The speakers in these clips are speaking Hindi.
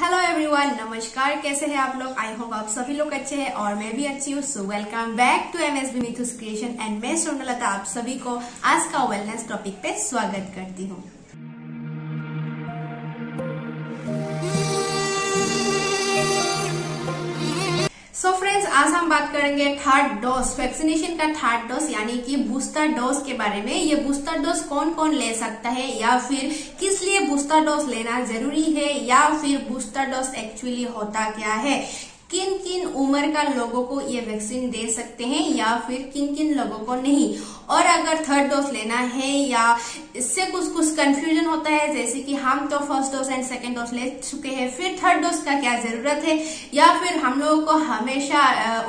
हेलो एवरीवन, नमस्कार। कैसे हैं आप लोग? आई होप आप सभी लोग अच्छे हैं और मैं भी अच्छी हूँ। So welcome back to MSB Mithu's creation and मैं सोनलता आप सभी को आज का वेलनेस टॉपिक पे स्वागत करती हूँ। सो फ्रेंड्स, आज हम बात करेंगे थर्ड डोज, वैक्सीनेशन का थर्ड डोज यानी कि बूस्टर डोज के बारे में। ये बूस्टर डोज कौन कौन ले सकता है या फिर किस लिए बूस्टर डोज लेना जरूरी है या फिर बूस्टर डोज एक्चुअली होता क्या है, किन किन उम्र का लोगों को ये वैक्सीन दे सकते हैं या फिर किन किन लोगों को नहीं, और अगर थर्ड डोज लेना है या इससे कुछ कंफ्यूजन होता है, जैसे कि हम तो first dose and second dose ले चुके हैं, फिर थर्ड डोज का क्या जरूरत है या फिर हम लोगों को हमेशा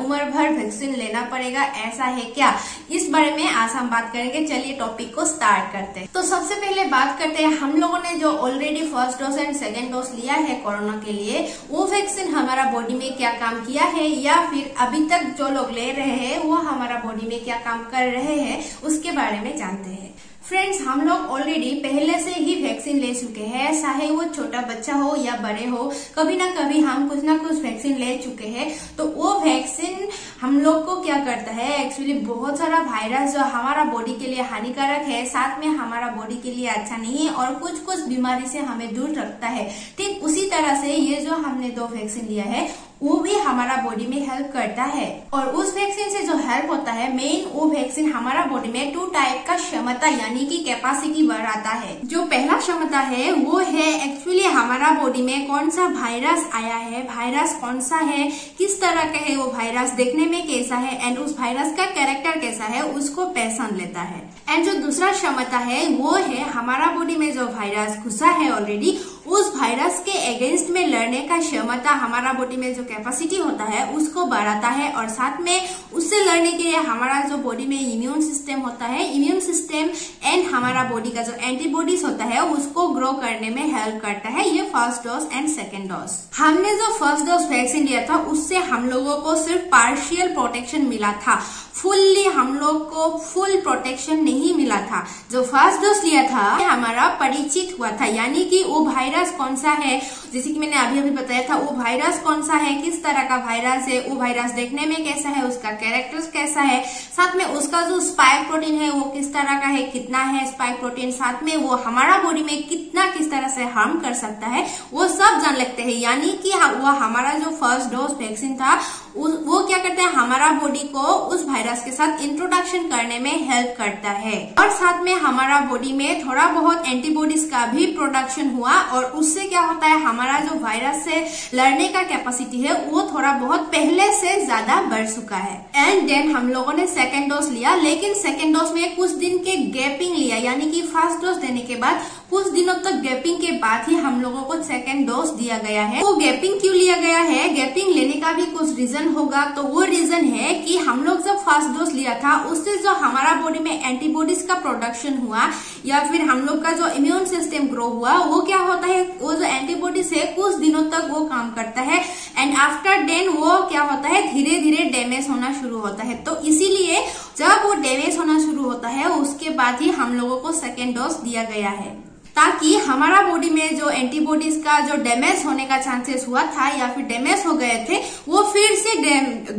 उम्र भर वैक्सीन लेना पड़ेगा, ऐसा है क्या? इस बारे में आज हम बात करेंगे। चलिए टॉपिक को स्टार्ट करते हैं। तो सबसे पहले बात करते हैं, हम लोगों ने जो already first dose and second dose लिया है कोरोना के लिए, वो वैक्सीन हमारा बॉडी में क्या काम किया है या फिर अभी तक जो लोग ले रहे हैं वो हमारा बॉडी में क्या काम कर रहे हैं, उसके बारे में जानते हैं। फ्रेंड्स, हम लोग ऑलरेडी पहले से ही वैक्सीन ले चुके हैं, चाहे वो छोटा बच्चा हो या बड़े हो, कभी ना कभी हम कुछ ना कुछ वैक्सीन ले चुके हैं। तो वो वैक्सीन हम लोग को क्या करता है, एक्चुअली बहुत सारा वायरस जो हमारा बॉडी के लिए हानिकारक है, साथ में हमारा बॉडी के लिए अच्छा नहीं है और कुछ कुछ बीमारी से हमें दूर रखता है। ठीक उसी तरह से ये जो हमने 2 वैक्सीन लिया है वो भी हमारा बॉडी में हेल्प करता है। और उस वैक्सीन से जो हेल्प होता है, मेन वो वैक्सीन हमारा बॉडी में 2 टाइप का क्षमता यानी कि कैपेसिटी बढ़ाता है। जो पहला क्षमता है वो है एक्चुअली हमारा बॉडी में कौन सा वायरस आया है, वायरस कौन सा है, किस तरह का है वो वायरस, देखने में कैसा है एंड उस वायरस का कैरेक्टर कैसा है, उसको पहचान लेता है। एंड जो दूसरा क्षमता है वो है हमारा बॉडी में जो वायरस घुसा है ऑलरेडी, उस वायरस के अगेंस्ट में लड़ने का क्षमता हमारा बॉडी में जो कैपेसिटी होता है उसको बढ़ाता है, और साथ में उससे लड़ने के लिए हमारा जो बॉडी में इम्यून सिस्टम होता है, इम्यून सिस्टम एंड हमारा बॉडी का जो एंटीबॉडीज होता है उसको ग्रो करने में हेल्प करता है। ये first dose and second dose. हमने जो फर्स्ट डोज वैक्सीन लिया था उससे हम लोगों को सिर्फ पार्शियल प्रोटेक्शन मिला था, फुल्ली हम लोग को फुल प्रोटेक्शन नहीं मिला था। जो फर्स्ट डोज लिया था हमारा परिचित हुआ था, यानी कि वो वायरस कौन सा है, जैसे कि मैंने अभी बताया था, वो वायरस कौन सा है, किस तरह का वायरस है, वो वायरस देखने में कैसा है, उसका कैरेक्टर कैसा है, साथ में उसका जो स्पाइक प्रोटीन है वो किस तरह का है, कितना है स्पाइक प्रोटीन, साथ में वो हमारा बॉडी में किस तरह से हार्म कर सकता है, वो सब जान लगते हैं। यानी कि वो हमारा जो फर्स्ट डोज वैक्सीन था वो क्या करता है, हमारा बॉडी को उस वायरस के साथ इंट्रोडक्शन करने में हेल्प करता है, और साथ में हमारा बॉडी में थोड़ा बहुत एंटीबॉडीज का भी प्रोडक्शन हुआ, और उससे क्या होता है, हमारा जो वायरस से लड़ने का कैपेसिटी है वो थोड़ा बहुत पहले से ज्यादा बढ़ चुका है। एंड देन हम लोगों ने सेकेंड डोज लिया, लेकिन सेकेंड डोज में कुछ दिन के गैपिंग लिया, यानी कि फर्स्ट डोज देने के बाद कुछ दिनों तक गैपिंग के बाद ही हम लोगों को सेकेंड डोज दिया गया है। वो गैपिंग क्यों लिया गया है, गैपिंग लेने का भी कुछ रीजन होगा। तो वो रीजन है कि हम लोग जब फर्स्ट डोज लिया था उससे जो हमारा बॉडी में एंटीबॉडीज का प्रोडक्शन हुआ या फिर हम लोग का जो इम्यून सिस्टम ग्रो हुआ, वो क्या होता है, वो जो एंटीबॉडीज है कुछ दिनों तक वो काम करता है एंड आफ्टर देन वो क्या होता है, धीरे धीरे डैमेज होना शुरू होता है। तो इसीलिए जब वो डैमेज होना शुरू होता है उसके बाद ही हम लोगों को सेकेंड डोज दिया गया है, ताकि हमारा बॉडी में जो एंटीबॉडीज का जो डैमेज होने का चांसेस हुआ था या फिर डैमेज हो गए थे वो फिर से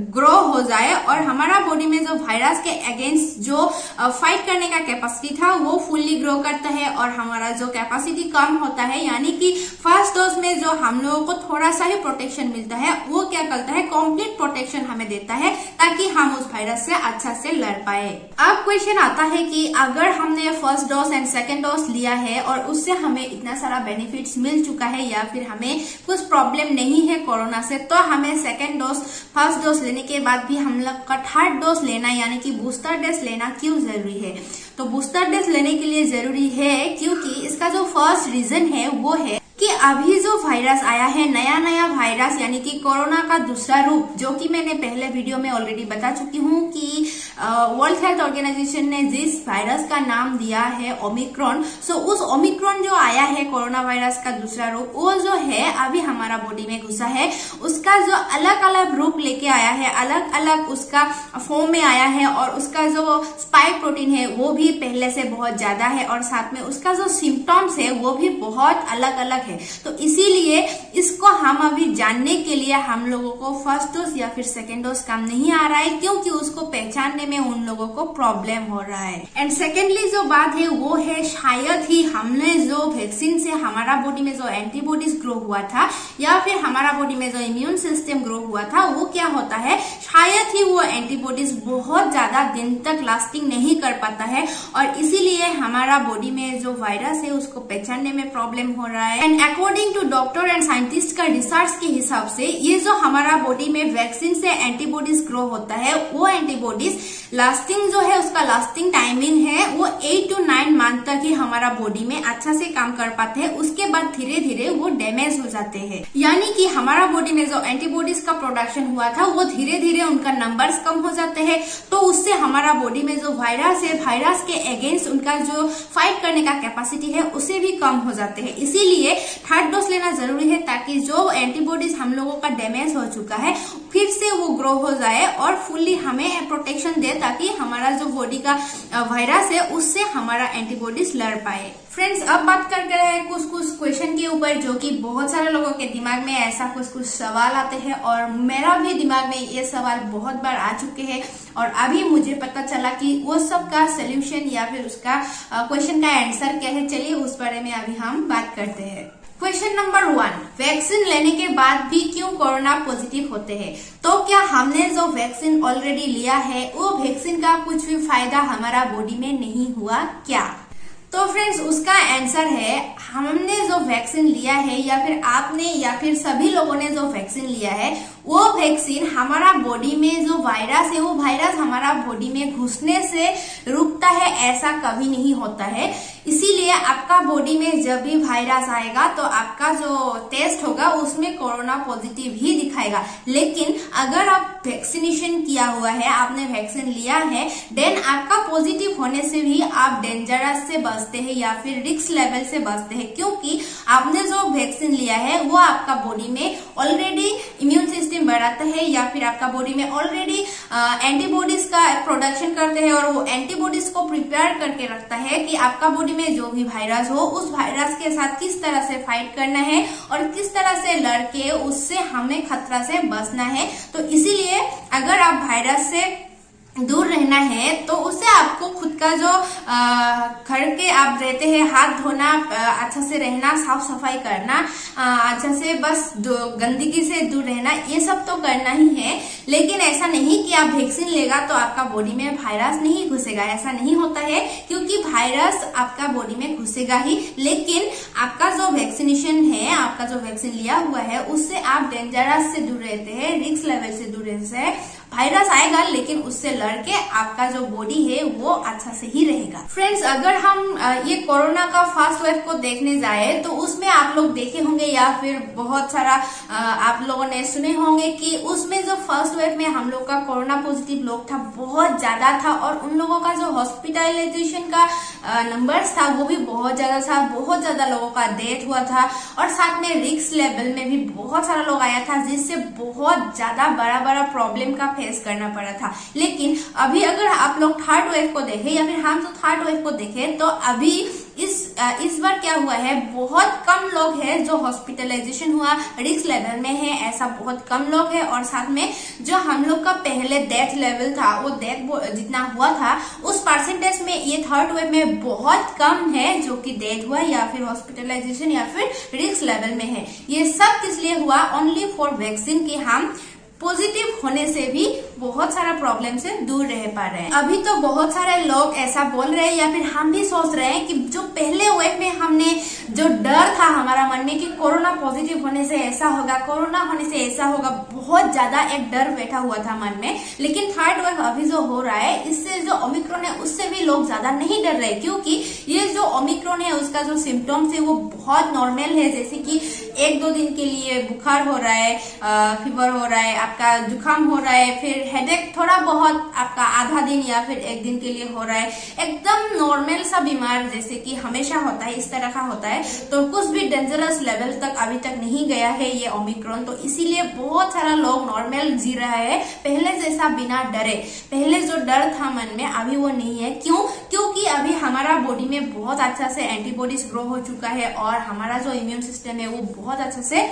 ग्रो हो जाए, और हमारा बॉडी में जो वायरस के अगेंस्ट जो फाइट करने का कैपेसिटी था वो फुल्ली ग्रो करता है, और हमारा जो कैपेसिटी कम होता है, यानी कि फर्स्ट डोज में जो हम लोगों को थोड़ा सा ही प्रोटेक्शन मिलता है, वो क्या करता है, कंप्लीट प्रोटेक्शन हमें देता है ताकि हम उस वायरस से अच्छा से लड़ पाए। अब क्वेश्चन आता है कि अगर हमने first dose and second dose लिया है और उससे हमें इतना सारा बेनिफिट्स मिल चुका है या फिर हमें कुछ प्रॉब्लम नहीं है कोरोना से, तो हमें सेकेंड डोज फर्स्ट डोज लेने के बाद भी हम लोग का थर्ड डोज लेना यानी कि बूस्टर डोज लेना क्यों जरूरी है? तो बूस्टर डोज लेने के लिए जरूरी है क्योंकि इसका जो फर्स्ट रीजन है वो है कि अभी जो वायरस आया है, नया वायरस यानी कि कोरोना का दूसरा रूप, जो कि मैंने पहले वीडियो में ऑलरेडी बता चुकी हूँ कि वर्ल्ड हेल्थ ऑर्गेनाइजेशन ने जिस वायरस का नाम दिया है ओमिक्रॉन, सो उस ओमिक्रॉन जो आया है कोरोना वायरस का दूसरा रूप, वो जो है अभी हमारा बॉडी में घुसा है, उसका जो अलग अलग रूप लेके आया है, अलग अलग उसका फॉर्म में आया है, और उसका जो स्पाइक प्रोटीन है वो भी पहले से बहुत ज्यादा है, और साथ में उसका जो सिम्टम्स है वो भी बहुत अलग अलग है। तो इसीलिए इसको हम जानने के लिए हम लोगों को फर्स्ट डोज या फिर सेकेंड डोज काम नहीं आ रहा है, क्योंकि उसको पहचानने में उन लोगों को प्रॉब्लम हो रहा है। एंड सेकेंडली जो बात है वो है शायद ही हमने जो वैक्सीन से हमारा बॉडी में जो एंटीबॉडीज ग्रो हुआ था या फिर हमारा बॉडी में जो इम्यून सिस्टम ग्रो हुआ था वो क्या होता है, शायद ही वो एंटीबॉडीज बहुत ज्यादा दिन तक लास्टिंग नहीं कर पाता है और इसीलिए हमारा बॉडी में जो वायरस है उसको पहचानने में प्रॉब्लम हो रहा है। And according to doctor and scientist का रिसर्च के हिसाब से ये जो हमारा बॉडी में वैक्सीन से एंटीबॉडीज ग्रो होता है वो एंटीबॉडीज लास्टिंग जो है उसका लास्टिंग टाइमिंग है वो 8 to 9 मंथ तक ही हमारा बॉडी में अच्छा से काम कर पाते हैं, उसके बाद धीरे धीरे वो डैमेज हो जाते हैं। यानी कि हमारा बॉडी में जो एंटीबॉडीज का प्रोडक्शन हुआ था वो धीरे धीरे उनका नंबर्स कम हो जाते हैं, तो उससे हमारा बॉडी में जो वायरस है वायरस के अगेंस्ट उनका जो फाइट करने का कैपेसिटी है उसे भी कम हो जाते हैं। इसीलिए थर्ड डोज लेना जरूरी है ताकि जो एंटीबॉडीज हम लोगों का डैमेज हो चुका है फिर से वो ग्रो हो जाए और फुल्ली हमें प्रोटेक्शन दे ताकि हमारा जो बॉडी का वायरस है उससे हमारा एंटीबॉडीज लड़ पाए। फ्रेंड्स, अब बात करते हैं कुछ क्वेश्चन के ऊपर जो कि बहुत सारे लोगों के दिमाग में ऐसा कुछ सवाल आते हैं और मेरा भी दिमाग में ये सवाल बहुत बार आ चुके हैं और अभी मुझे पता चला कि वो सब का सोल्यूशन या फिर उसका क्वेश्चन का आंसर क्या है। चलिए उस बारे में अभी हम बात करते हैं। क्वेश्चन नंबर 1, वैक्सीन लेने के बाद भी क्यों कोरोना पॉजिटिव होते हैं? तो क्या हमने जो वैक्सीन ऑलरेडी लिया है वो वैक्सीन का कुछ भी फायदा हमारा बॉडी में नहीं हुआ क्या? तो फ्रेंड्स, उसका आंसर है हमने जो वैक्सीन लिया है या फिर आपने या फिर सभी लोगों ने जो वैक्सीन लिया है वो वैक्सीन हमारा बॉडी में जो वायरस है वो वायरस हमारा बॉडी में घुसने से रुकता है, ऐसा कभी नहीं होता है। इसीलिए आपका बॉडी में जब भी वायरस आएगा तो आपका जो टेस्ट होगा उसमें कोरोना पॉजिटिव ही दिखाएगा। लेकिन अगर आप वैक्सीनेशन किया हुआ है, आपने वैक्सीन लिया है, देन आपका पॉजिटिव होने से भी आप डेंजरस से बचते हैं या फिर रिस्क लेवल से बचते हैं, क्योंकि आपने जो वैक्सीन लिया है वो आपका बॉडी में ऑलरेडी इम्यून सिस्टम बढ़ाता है या फिर आपका बॉडी में ऑलरेडी एंटीबॉडीज का प्रोडक्शन करते हैं और वो एंटीबॉडीज को प्रिपेयर करके रखता है कि आपका बॉडी में जो भी वायरस हो उस वायरस के साथ किस तरह से फाइट करना है और किस तरह से लड़के उससे हमें खतरा से बचना है। तो इसीलिए अगर आप वायरस से दूर रहना है तो उससे आपको खुद का जो घर के आप रहते हैं हाथ धोना, अच्छा से रहना, साफ सफाई करना, अच्छा से बस गंदगी से दूर रहना, ये सब तो करना ही है। लेकिन ऐसा नहीं कि आप वैक्सीन लेगा तो आपका बॉडी में वायरस नहीं घुसेगा, ऐसा नहीं होता है, क्योंकि वायरस आपका बॉडी में घुसेगा ही। लेकिन आपका जो वैक्सीनेशन है, आपका जो वैक्सीन लिया हुआ है उससे आप डेंजरस से दूर रहते हैं, रिस्क लेवल से दूर रहते हैं। वायरस आएगा लेकिन उससे लड़के आपका जो बॉडी है वो अच्छा से ही रहेगा। फ्रेंड्स, अगर हम ये कोरोना का फर्स्ट वेव को देखने जाए तो उसमें आप लोग देखे होंगे या फिर बहुत सारा आप लोगों ने सुने होंगे कि उसमें जो फर्स्ट वेव में हम लोग का कोरोना पॉजिटिव लोग था बहुत ज्यादा था और उन लोगों का जो हॉस्पिटलाइजेशन का नंबर्स था वो भी बहुत ज्यादा था, बहुत ज्यादा लोगों का डेथ हुआ था और साथ में रिस्क लेवल में भी बहुत सारा लोग आया था, जिससे बहुत ज्यादा बड़ा बड़ा प्रॉब्लम का फेस करना पड़ा था। लेकिन अभी अगर आप लोग थर्ड वेव को देखें या फिर हम तो थर्ड वेव को देखें तो अभी इस बार क्या हुआ है, बहुत कम लोग हैं जो हॉस्पिटलाइजेशन हुआ, रिस्क लेवल में है, ऐसा बहुत कम लोग हैं। और साथ में जो हम लोग का पहले डेथ लेवल था वो डेथ जितना हुआ था उस परसेंटेज में ये थर्ड वेव में बहुत कम है जो कि डेथ हुआ या फिर हॉस्पिटलाइजेशन या फिर रिस्क लेवल में है। ये सब किस लिए हुआ? ओनली फॉर वैक्सीन की हम पॉजिटिव होने से भी बहुत सारा प्रॉब्लम से दूर रह पा रहे हैं। अभी तो बहुत सारे लोग ऐसा बोल रहे हैं या फिर हम भी सोच रहे हैं कि जो पहले वेव में हमने जो डर था हमारा मन में कि कोरोना पॉजिटिव होने से ऐसा होगा, कोरोना होने से ऐसा होगा, बहुत ज्यादा एक डर बैठा हुआ था मन में। लेकिन थर्ड वेव अभी जो हो रहा है इससे जो ओमिक्रॉन है उससे भी लोग ज्यादा नहीं डर रहे, क्योंकि ये जो ओमिक्रॉन है उसका जो सिम्टम्स है वो बहुत नॉर्मल है। जैसे कि 1-2 दिन के लिए बुखार हो रहा है, फीवर हो रहा है, आपका जुकाम हो रहा है, फिर हेडेक थोड़ा बहुत आपका आधा दिन या फिर 1 दिन के लिए हो रहा है, एकदम नॉर्मल सा बीमार जैसे कि हमेशा होता है इस तरह का होता है। तो कुछ भी डेंजरस लेवल तक अभी तक नहीं गया है ये ओमिक्रॉन, तो इसीलिए बहुत सारा लोग नॉर्मल जी रहा है पहले जैसा बिना डरे। पहले जो डर था मन में अभी वो नहीं है। क्यों? क्योंकि अभी हमारा बॉडी में बहुत अच्छा से एंटीबॉडीज ग्रो हो चुका है और हमारा जो इम्यून सिस्टम है वो बहुत अच्छा से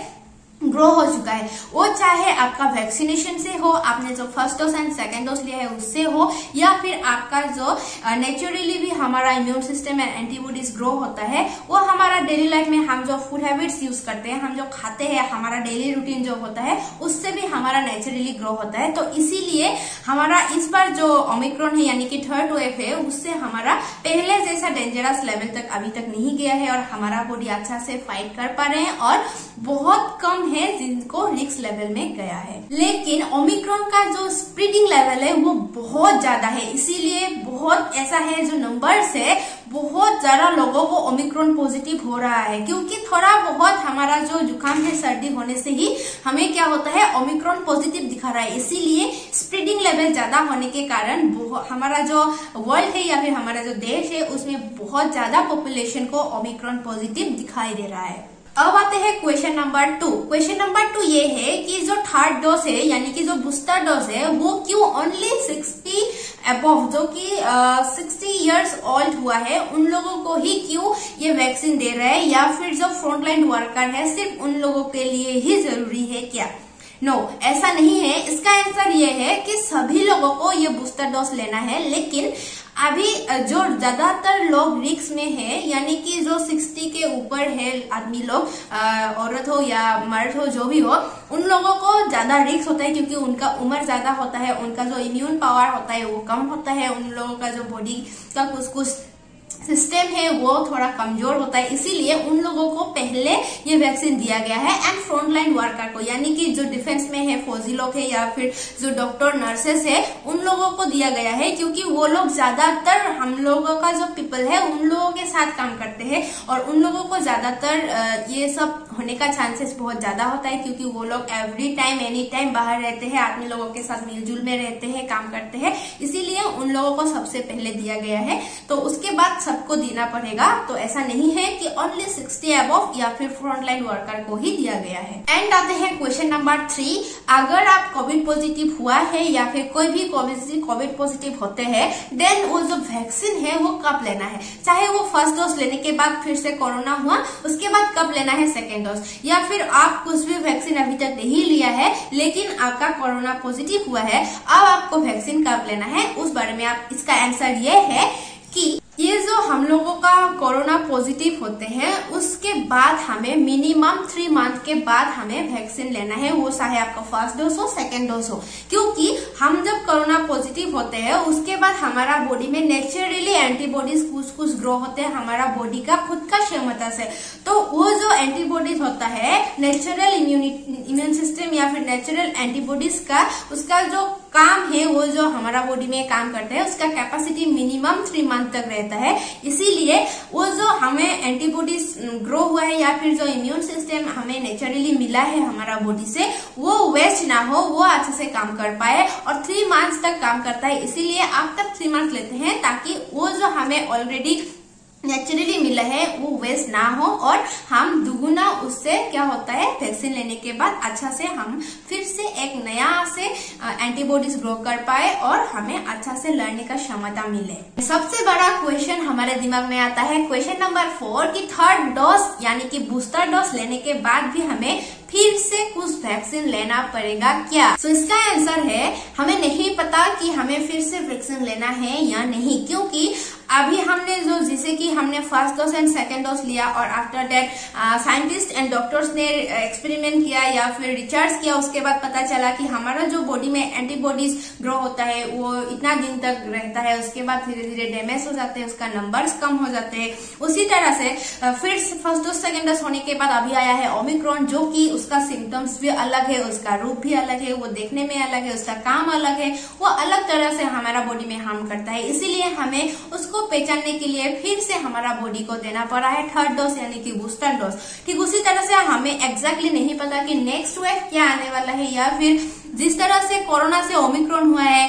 ग्रो हो चुका है, वो चाहे आपका वैक्सीनेशन से हो, आपने जो first dose and second dose लिया है उससे हो, या फिर आपका जो नेचुरली भी हमारा immune system and antibodies grow होता है, वो हमारा डेली लाइफ में हम जो फूड हैबिट्स यूज करते हैं, हम जो खाते हैं, हमारा डेली रूटीन जो होता है उससे भी हमारा नेचुरली ग्रो होता है। तो इसीलिए हमारा इस बार जो ओमिक्रॉन है यानी कि थर्ड वेव है, उससे हमारा पहले जैसा डेंजरस लेवल तक अभी तक नहीं गया है और हमारा बॉडी अच्छा से फाइट कर पा रहे हैं और बहुत कम है जिनको रिस्क लेवल में गया है। लेकिन ओमिक्रॉन का जो स्प्रेडिंग लेवल है वो बहुत ज्यादा है, इसीलिए बहुत ऐसा है जो नंबर्स है बहुत ज्यादा लोगों को ओमिक्रॉन पॉजिटिव हो रहा है, क्योंकि थोड़ा बहुत हमारा जो जुकाम है सर्दी होने से ही हमें क्या होता है ओमिक्रॉन पॉजिटिव दिखा रहा है। इसीलिए स्प्रेडिंग लेवल ज्यादा होने के कारण हमारा जो वर्ल्ड है या फिर हमारा जो देश है उसमें बहुत ज्यादा पॉपुलेशन को ओमिक्रॉन पॉजिटिव दिखाई दे रहा है। अब आते हैं क्वेश्चन नंबर 2। क्वेश्चन नंबर 2 ये है कि जो थर्ड डोज है यानी कि जो बूस्टर डोज है वो क्यों ओनली 60 अबव जो कि 60 इयर्स ओल्ड हुआ है उन लोगों को ही क्यों ये वैक्सीन दे रहा है, या फिर जो फ्रंटलाइन वर्कर है सिर्फ उन लोगों के लिए ही जरूरी है क्या? नो, ऐसा नहीं है। इसका आंसर ये है कि सभी लोगों को ये बूस्टर डोज लेना है, लेकिन अभी जो ज्यादातर लोग रिस्क में है यानी कि जो 60 के ऊपर है आदमी लोग, औरत हो या मर्द हो जो भी हो, उन लोगों को ज्यादा रिस्क होता है क्योंकि उनका उम्र ज्यादा होता है, उनका जो इम्यून पावर होता है वो कम होता है, उन लोगों का जो बॉडी का कुछ सिस्टम है वो थोड़ा कमजोर होता है, इसीलिए उन लोगों को पहले ये वैक्सीन दिया गया है। एंड फ्रंटलाइन वर्कर को यानी कि जो डिफेंस में है, फौजी लोग है या फिर जो डॉक्टर नर्सेस है, उन लोगों को दिया गया है क्योंकि वो लोग ज्यादातर हम लोगों का जो पीपल है उन लोगों के साथ काम करते हैं और उन लोगों को ज्यादातर ये सब होने का चांसेस बहुत ज्यादा होता है क्योंकि वो लोग एवरी टाइम एनी टाइम बाहर रहते हैं, आदमी लोगों के साथ मिलजुल में रहते हैं, काम करते हैं, इसीलिए उन लोगों को सबसे पहले दिया गया है। तो उसके बाद सबको देना पड़ेगा। तो ऐसा नहीं है कि ओनली 60 अबव या फिर फ्रंटलाइन वर्कर को ही दिया गया है। एंड आते हैं क्वेश्चन नंबर 3। अगर आप कोविड पॉजिटिव हुआ है या फिर कोई भी कोविड पॉजिटिव होते हैं, देन वो जो वैक्सीन है वो कब लेना है? चाहे वो फर्स्ट डोज लेने के बाद फिर से कोरोना हुआ उसके बाद कब लेना है सेकेंड डोज, या फिर आप कुछ भी वैक्सीन अभी तक नहीं लिया है लेकिन आपका कोरोना पॉजिटिव हुआ है, अब आपको वैक्सीन कब लेना है उस बारे में आप इसका आंसर ये है कि ये जो हम लोगों का कोरोना पॉजिटिव होते हैं उसके बाद हमें मिनिमम 3 मंथ के बाद हमें वैक्सीन लेना है, वो चाहे आपका फर्स्ट डोज हो सेकेंड डोज हो, क्योंकि हम जब कोरोना पॉजिटिव होते हैं उसके बाद हमारा बॉडी में नेचुरली एंटीबॉडीज कुछ ग्रो होते हैं हमारा बॉडी का खुद का क्षमता से। तो वो जो एंटीबॉडीज होता है नेचुरल इम्यून सिस्टम या फिर नेचुरल एंटीबॉडीज का उसका जो काम है वो जो हमारा बॉडी में काम करता है उसका कैपेसिटी मिनिमम 3 मंथ तक रहता है। इसीलिए वो जो हमें एंटीबॉडीज ग्रो हुआ है या फिर जो इम्यून सिस्टम हमें नेचुरली मिला है हमारा बॉडी से वो वेस्ट ना हो, वो अच्छे से काम कर पाए और 3 मंथ तक काम करता है। इसीलिए आप तक 3 मंथ लेते हैं ताकि वो जो हमें ऑलरेडी नेचुरली मिला है वो वेस्ट ना हो और हम दुगुना उससे क्या होता है वैक्सीन लेने के बाद अच्छा से हम फिर से एक नया से एंटीबॉडीज ग्रो कर पाए और हमें अच्छा से लड़ने का क्षमता मिले। सबसे बड़ा क्वेश्चन हमारे दिमाग में आता है क्वेश्चन नंबर 4 कि थर्ड डोज यानी कि बूस्टर डोज लेने के बाद भी हमें फिर से कुछ वैक्सीन लेना पड़ेगा क्या? तो इसका आंसर है हमें नहीं पता कि हमें फिर से वैक्सीन लेना है या नहीं, क्योंकि अभी हमने जो जैसे कि हमने first dose and second dose लिया और after that scientist and doctors ने एक्सपेरिमेंट किया या फिर रिसर्च किया, उसके बाद पता चला कि हमारा जो बॉडी में एंटीबॉडीज ग्रो होता है वो इतना दिन तक रहता है, उसके बाद धीरे धीरे डैमेज हो जाते हैं, उसका नंबर्स कम हो जाते हैं। उसी तरह से फिर फर्स्ट डोज सेकेंड डोज होने के बाद अभी आया है ओमिक्रॉन, जो कि उसका सिम्टम्स भी अलग है, उसका रूप भी अलग है, वो देखने में अलग है, उसका काम अलग है, वो अलग तरह से हमारा बॉडी में हार्म करता है। इसीलिए हमें उसको पहचानने के लिए फिर से हमारा बॉडी को देना पड़ा है थर्ड डोज यानी कि बूस्टर डोज। ठीक उसी तरह से हमें एग्जैक्टली नहीं पता कि नेक्स्ट वेव क्या आने वाला है, या फिर जिस तरह से कोरोना से ओमिक्रॉन हुआ है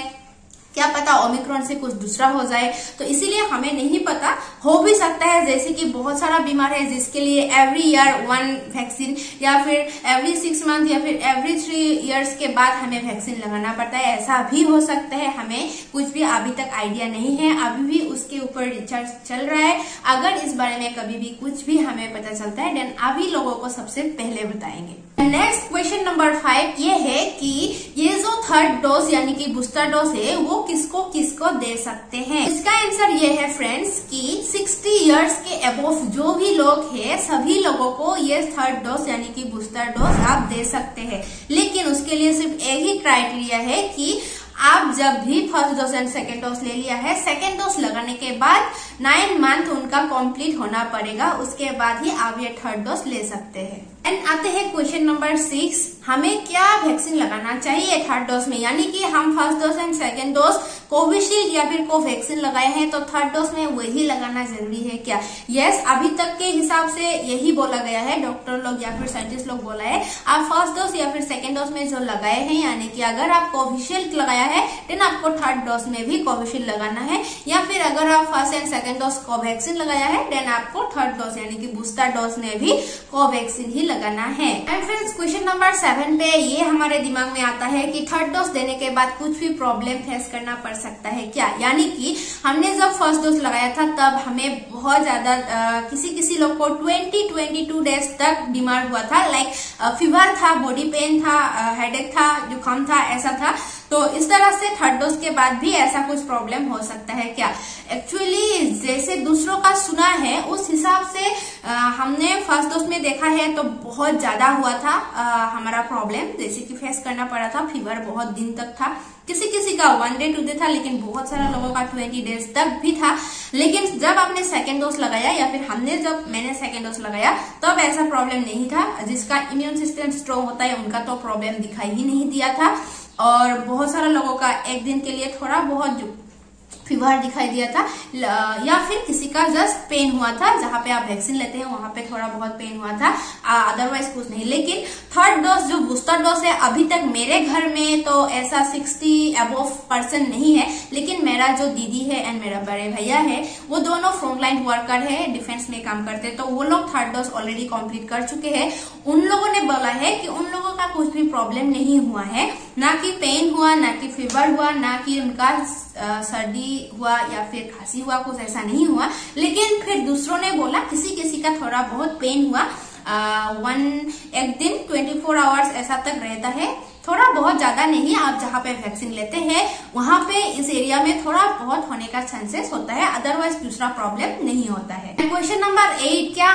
क्या पता ओमिक्रॉन से कुछ दूसरा हो जाए, तो इसीलिए हमें नहीं पता। हो भी सकता है जैसे कि बहुत सारा बीमार है जिसके लिए एवरी ईयर 1 वैक्सीन या फिर एवरी 6 मंथ या फिर एवरी 3 इयर्स के बाद हमें वैक्सीन लगाना पड़ता है, ऐसा भी हो सकता है। हमें कुछ भी अभी तक आइडिया नहीं है, अभी भी उसके ऊपर रिसर्च चल रहा है। अगर इस बारे में कभी भी कुछ भी हमें पता चलता है देन अभी लोगों को सबसे पहले बताएंगे। नेक्स्ट क्वेश्चन नंबर 5 ये है कि ये जो थर्ड डोज यानी कि बूस्टर डोज है वो किसको किसको दे सकते हैं। इसका आंसर ये है फ्रेंड्स कि 60 इयर्स के अबोव जो भी लोग हैं सभी लोगों को ये थर्ड डोज यानी कि बूस्टर डोज आप दे सकते हैं। लेकिन उसके लिए सिर्फ एक ही क्राइटेरिया है कि आप जब भी first dose and second dose ले लिया है, सेकेंड डोज लगाने के बाद 9 मंथ उनका कंप्लीट होना पड़ेगा, उसके बाद ही आप ये थर्ड डोज ले सकते हैं। एंड आते हैं क्वेश्चन नंबर 6, हमें क्या वैक्सीन लगाना चाहिए थर्ड डोज में, यानी कि हम first dose and second dose Covishield या फिर कोवैक्सीन लगाए हैं तो थर्ड डोज में वही लगाना जरूरी है क्या? यस, अभी तक के हिसाब से यही बोला गया है, डॉक्टर लोग या फिर साइंटिस्ट लोग बोला है आप फर्स्ट डोज या फिर सेकेंड डोज में जो लगाए हैं, यानी कि अगर आप कोविशील्ड लगाया है देन आपको थर्ड डोज में भी कोविशील्ड लगाना है, या फिर अगर आप first and second dose Covaxin लगाया है देन आपको थर्ड डोज यानी कि बूस्टर डोज में भी कोवैक्सीन ही लगाना है। एंड फ्रेंड्स क्वेश्चन नंबर 7 पे ये हमारे दिमाग में आता है कि थर्ड डोज देने के बाद कुछ भी प्रॉब्लम फेस करना पड़ सकता है क्या? यानी कि हमने जब फर्स्ट डोज लगाया था तब हमें बहुत ज्यादा किसी लोग को 22 डेज तक बीमार हुआ था, लाइक फीवर था, बॉडी पेन था, हेडेक था, जुकाम था, ऐसा था। तो इस तरह से थर्ड डोज के बाद भी ऐसा कुछ प्रॉब्लम हो सकता है क्या? एक्चुअली जैसे दूसरों का सुना है उस हिसाब से हमने फर्स्ट डोज में देखा है तो बहुत ज्यादा हुआ था हमारा प्रॉब्लम, जैसे कि फेस करना पड़ा था, फीवर बहुत दिन तक था, किसी का 1 डे 2 डे था, लेकिन बहुत सारा लोगों का 20 डेज तक भी था। लेकिन जब आपने सेकेंड डोज लगाया या फिर मैंने सेकेंड डोज लगाया तब ऐसा प्रॉब्लम नहीं था। जिसका इम्यून सिस्टम स्ट्रॉन्ग होता है उनका तो प्रॉब्लम दिखाई ही नहीं दिया था, और बहुत सारा लोगों का एक दिन के लिए थोड़ा बहुत फीवर दिखाई दिया था, या फिर किसी का जस्ट पेन हुआ था, जहां पे आप वैक्सीन लेते हैं वहां पे थोड़ा बहुत पेन हुआ था, अदरवाइज कुछ नहीं। लेकिन थर्ड डोज जो बूस्टर डोज है अभी तक मेरे घर में तो ऐसा 60 अबोव पर्सन नहीं है, लेकिन मेरा जो दीदी है एंड मेरा बड़े भैया है वो दोनों फ्रंटलाइन वर्कर है, डिफेंस में काम करते हैं, तो वो लोग थर्ड डोज ऑलरेडी कंप्लीट कर चुके हैं। उन लोगों ने बोला है कि उन लोगों का कुछ भी प्रॉब्लम नहीं हुआ है, ना कि पेन हुआ, ना कि फीवर हुआ, ना कि उनका सर्दी हुआ या फिर खांसी हुआ, कुछ ऐसा नहीं हुआ। लेकिन फिर दूसरों ने बोला किसी का थोड़ा बहुत पेन हुआ, एक दिन 24 आवर्स ऐसा तक रहता है, थोड़ा बहुत ज्यादा नहीं। आप जहाँ पे वैक्सीन लेते हैं वहां पे इस एरिया में थोड़ा बहुत होने का चांसेस होता है, अदरवाइज दूसरा प्रॉब्लम नहीं होता है। क्वेश्चन नंबर 8, क्या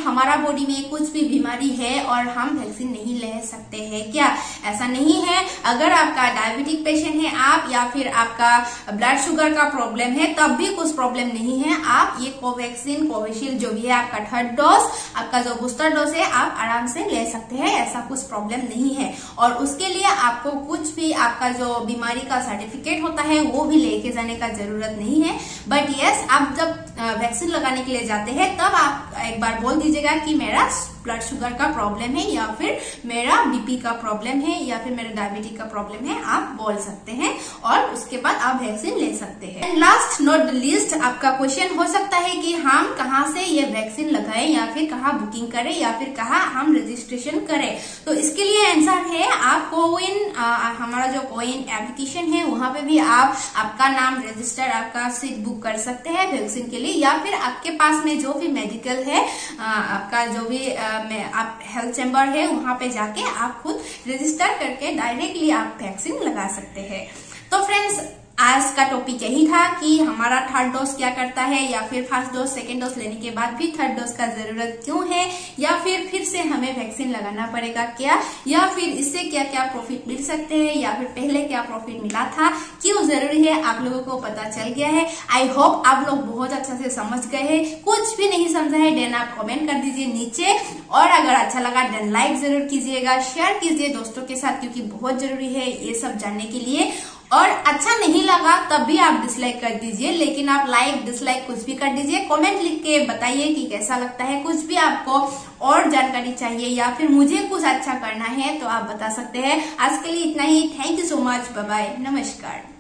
हमारा बॉडी में कुछ भी बीमारी है और हम वैक्सीन नहीं ले सकते हैं क्या? ऐसा नहीं है। अगर आपका डायबिटिक पेशेंट है आप, या फिर आपका ब्लड शुगर का प्रॉब्लम है, तब भी कुछ प्रॉब्लम नहीं है। आप ये कोवैक्सीन, कोविशील्ड जो भी है आपका थर्ड डोज, आपका जो बूस्टर डोज है, आप आराम से ले सकते हैं, ऐसा कुछ प्रॉब्लम नहीं है। और उसके लिए आपको कुछ भी आपका जो बीमारी का सर्टिफिकेट होता है वो भी लेके जाने का जरूरत नहीं है। बट यस, आप जब वैक्सीन लगाने के लिए जाते हैं तब आप एक बार बोल दीजिएगा कि मेरा ब्लड शुगर का प्रॉब्लम है, या फिर मेरा बीपी का प्रॉब्लम है, या फिर मेरा डायबिटिक का प्रॉब्लम है, आप बोल सकते हैं और उसके बाद आप वैक्सीन ले सकते हैं। एंड लास्ट नॉट लीस्ट, आपका क्वेश्चन हो सकता है कि हम कहाँ से ये वैक्सीन लगाएं, या फिर कहाँ बुकिंग करें, या फिर कहाँ हम रजिस्ट्रेशन करें। तो इसके लिए आंसर है आप कोविन, हमारा जो कोविन एप्लीकेशन है वहां पे भी आप आपका नाम रजिस्टर, आपका सीट बुक कर सकते हैं वैक्सीन के लिए, या फिर आपके पास में जो भी मेडिकल है, आपका जो भी आप हेल्थ चैम्बर है वहां पे जाके आप खुद रजिस्टर करके डायरेक्टली आप वैक्सीन लगा सकते हैं। तो फ्रेंड्स, आज का टॉपिक यही था कि हमारा थर्ड डोज क्या करता है, या फिर फर्स्ट डोज सेकेंड डोज लेने के बाद भी थर्ड डोज का जरूरत क्यों है, या फिर से हमें वैक्सीन लगाना पड़ेगा क्या, या फिर इससे क्या क्या प्रॉफिट मिल सकते हैं, या फिर पहले क्या प्रॉफिट मिला था, क्यों जरूरी है, आप लोगों को पता चल गया है। आई होप आप लोग बहुत अच्छा से समझ गए हैं। कुछ भी नहीं समझा है देन आप कमेंट कर दीजिए नीचे, और अगर अच्छा लगा देन लाइक जरूर कीजिएगा, शेयर कीजिए दोस्तों के साथ, क्योंकि बहुत जरूरी है ये सब जानने के लिए। और अच्छा नहीं लगा तब भी आप डिसलाइक कर दीजिए, लेकिन आप लाइक डिसलाइक कुछ भी कर दीजिए, कमेंट लिख के बताइए कि कैसा लगता है। कुछ भी आपको और जानकारी चाहिए या फिर मुझे कुछ अच्छा करना है तो आप बता सकते हैं। आज के लिए इतना ही। Thank you so much, bye bye, नमस्कार।